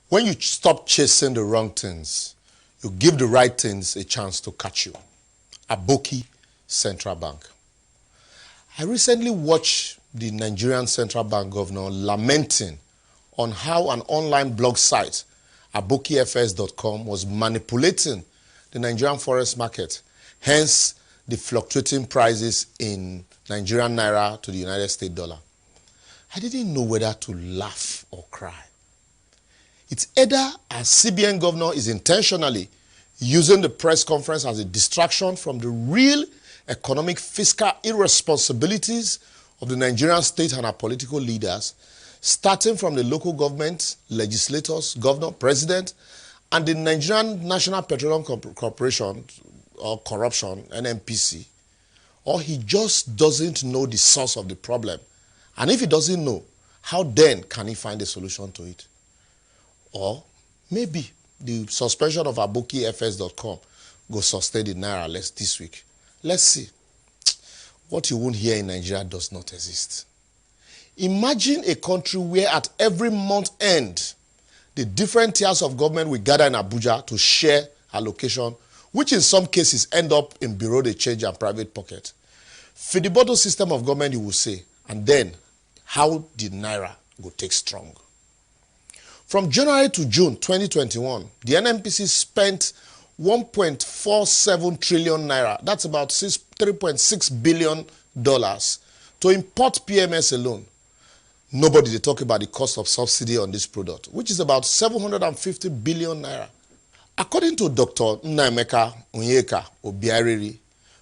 When you stop chasing the wrong things, you give the right things a chance to catch you. Aboki Central Bank. I recently watched the Nigerian Central Bank governor lamenting on how an online blog site, abokifs.com, was manipulating the Nigerian forex market, hence the fluctuating prices in Nigerian naira to the United States dollar. I didn't know whether to laugh or cry. It's either a CBN governor is intentionally using the press conference as a distraction from the real economic fiscal irresponsibilities of the Nigerian state and our political leaders, starting from the local government, legislators, governor, president, and the Nigerian National Petroleum Corporation or corruption, NNPC, or he just doesn't know the source of the problem. And if he doesn't know, how then can he find a solution to it? Or maybe the suspension of abokifs.com go sustain the naira less this week. Let's see. What you won't hear in Nigeria does not exist. Imagine a country where at every month end, the different tiers of government will gather in Abuja to share allocation, which in some cases end up in bureau de change and private pocket. Fidibotto system of government, you will say, and then how did naira go take strong? From January to June 2021, the NNPC spent 1.47 trillion naira, that's about $3.6 billion, to import PMS alone. Nobody they talk about the cost of subsidy on this product, which is about 750 billion naira. According to Dr. Nnaemeka Onyeka Obiariri,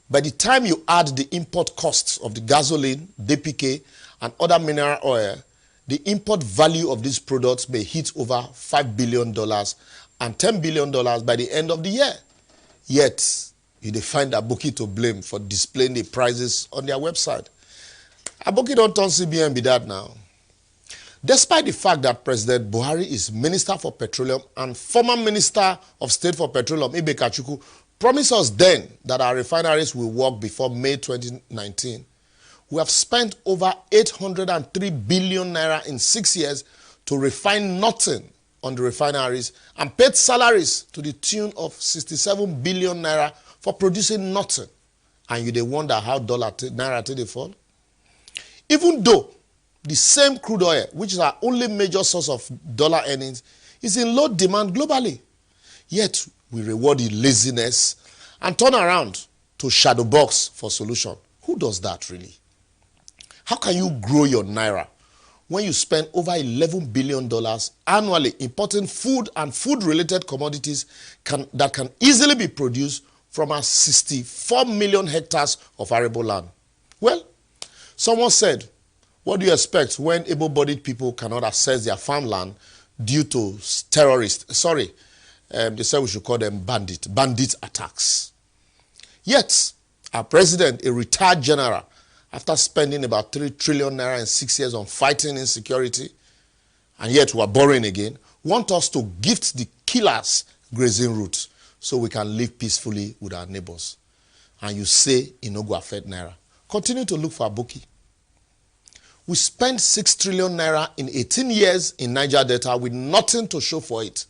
by the time you add the import costs of the gasoline, DPK, and other mineral oil, the import value of these products may hit over $5 billion and $10 billion by the end of the year. Yet, you find Aboki to blame for displaying the prices on their website. Aboki don't turn CBN be that now. Despite the fact that President Buhari is Minister for Petroleum and former Minister of State for Petroleum, Ibe Kachuku, promised us then that our refineries will work before May 2019, we have spent over 803 billion naira in 6 years to refine nothing on the refineries and paid salaries to the tune of 67 billion naira for producing nothing. And they wonder how naira till they fall? Even though the same crude oil, which is our only major source of dollar earnings, is in low demand globally. Yet we reward the laziness and turn around to shadow box for solution. Who does that really? How can you grow your naira when you spend over $11 billion annually importing food and food-related commodities that can easily be produced from our 64 million hectares of arable land? Well, someone said, what do you expect when able-bodied people cannot access their farmland due to terrorists? Sorry, they said we should call them bandit attacks. Yet, our president, a retired general, after spending about 3 trillion naira in 6 years on fighting insecurity, and yet we are borrowing again, want us to gift the killers grazing routes so we can live peacefully with our neighbors. And you say it no go affect naira. Continue to look for Aboki. We spent 6 trillion naira in 18 years in Niger Delta with nothing to show for it.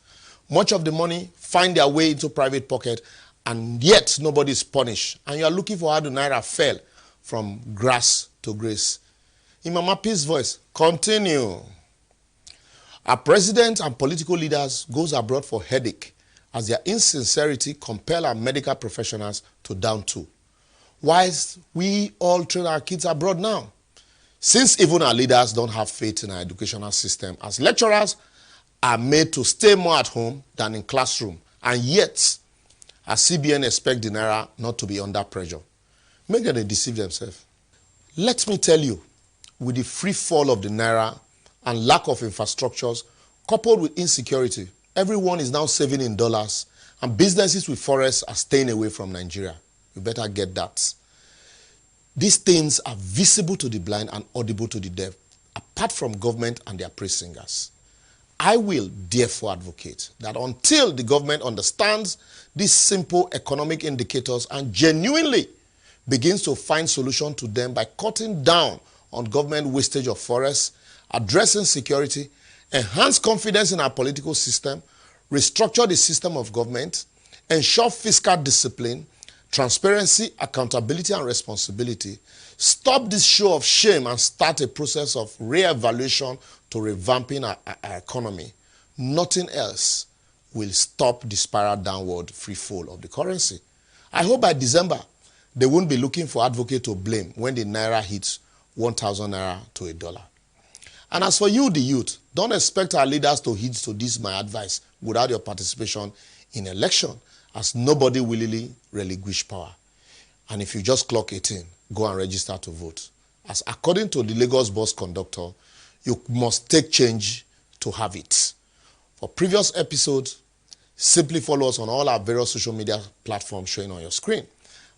Much of the money find their way into private pocket, and yet nobody is punished. And you are looking for how the naira fell from grass to grace. In Mama P's voice, continue. Our president and political leaders goes abroad for headache as their insincerity compel our medical professionals to down tool. Whilst we all train our kids abroad now, since even our leaders don't have faith in our educational system, as lecturers are made to stay more at home than in classroom, and yet, as CBN expect the naira not to be under pressure. Make them they deceive themselves. Let me tell you, with the free fall of the naira and lack of infrastructures, coupled with insecurity, everyone is now saving in dollars, and businesses with forests are staying away from Nigeria. You better get that. These things are visible to the blind and audible to the deaf, apart from government and their praise singers. I will therefore advocate that until the government understands these simple economic indicators and genuinely begins to find solution to them by cutting down on government wastage of forests, addressing security, enhance confidence in our political system, restructure the system of government, ensure fiscal discipline, transparency, accountability, and responsibility. Stop this show of shame and start a process of re-evaluation to revamping our economy. Nothing else will stop the spiral downward free fall of the currency. I hope by December, they won't be looking for advocate to blame when the naira hits 1,000 naira to $1. And as for you, the youth, don't expect our leaders to heed to this, my advice, without your participation in election, as nobody willingly relinquish power. And if you just clock 18, go and register to vote. As according to the Lagos bus conductor, you must take change to have it. For previous episodes, simply follow us on all our various social media platforms showing on your screen.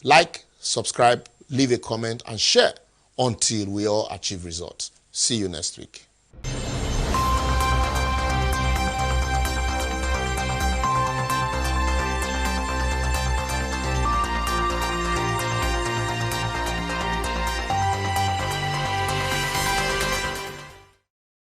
Like, subscribe, leave a comment, and share until we all achieve results. See you next week.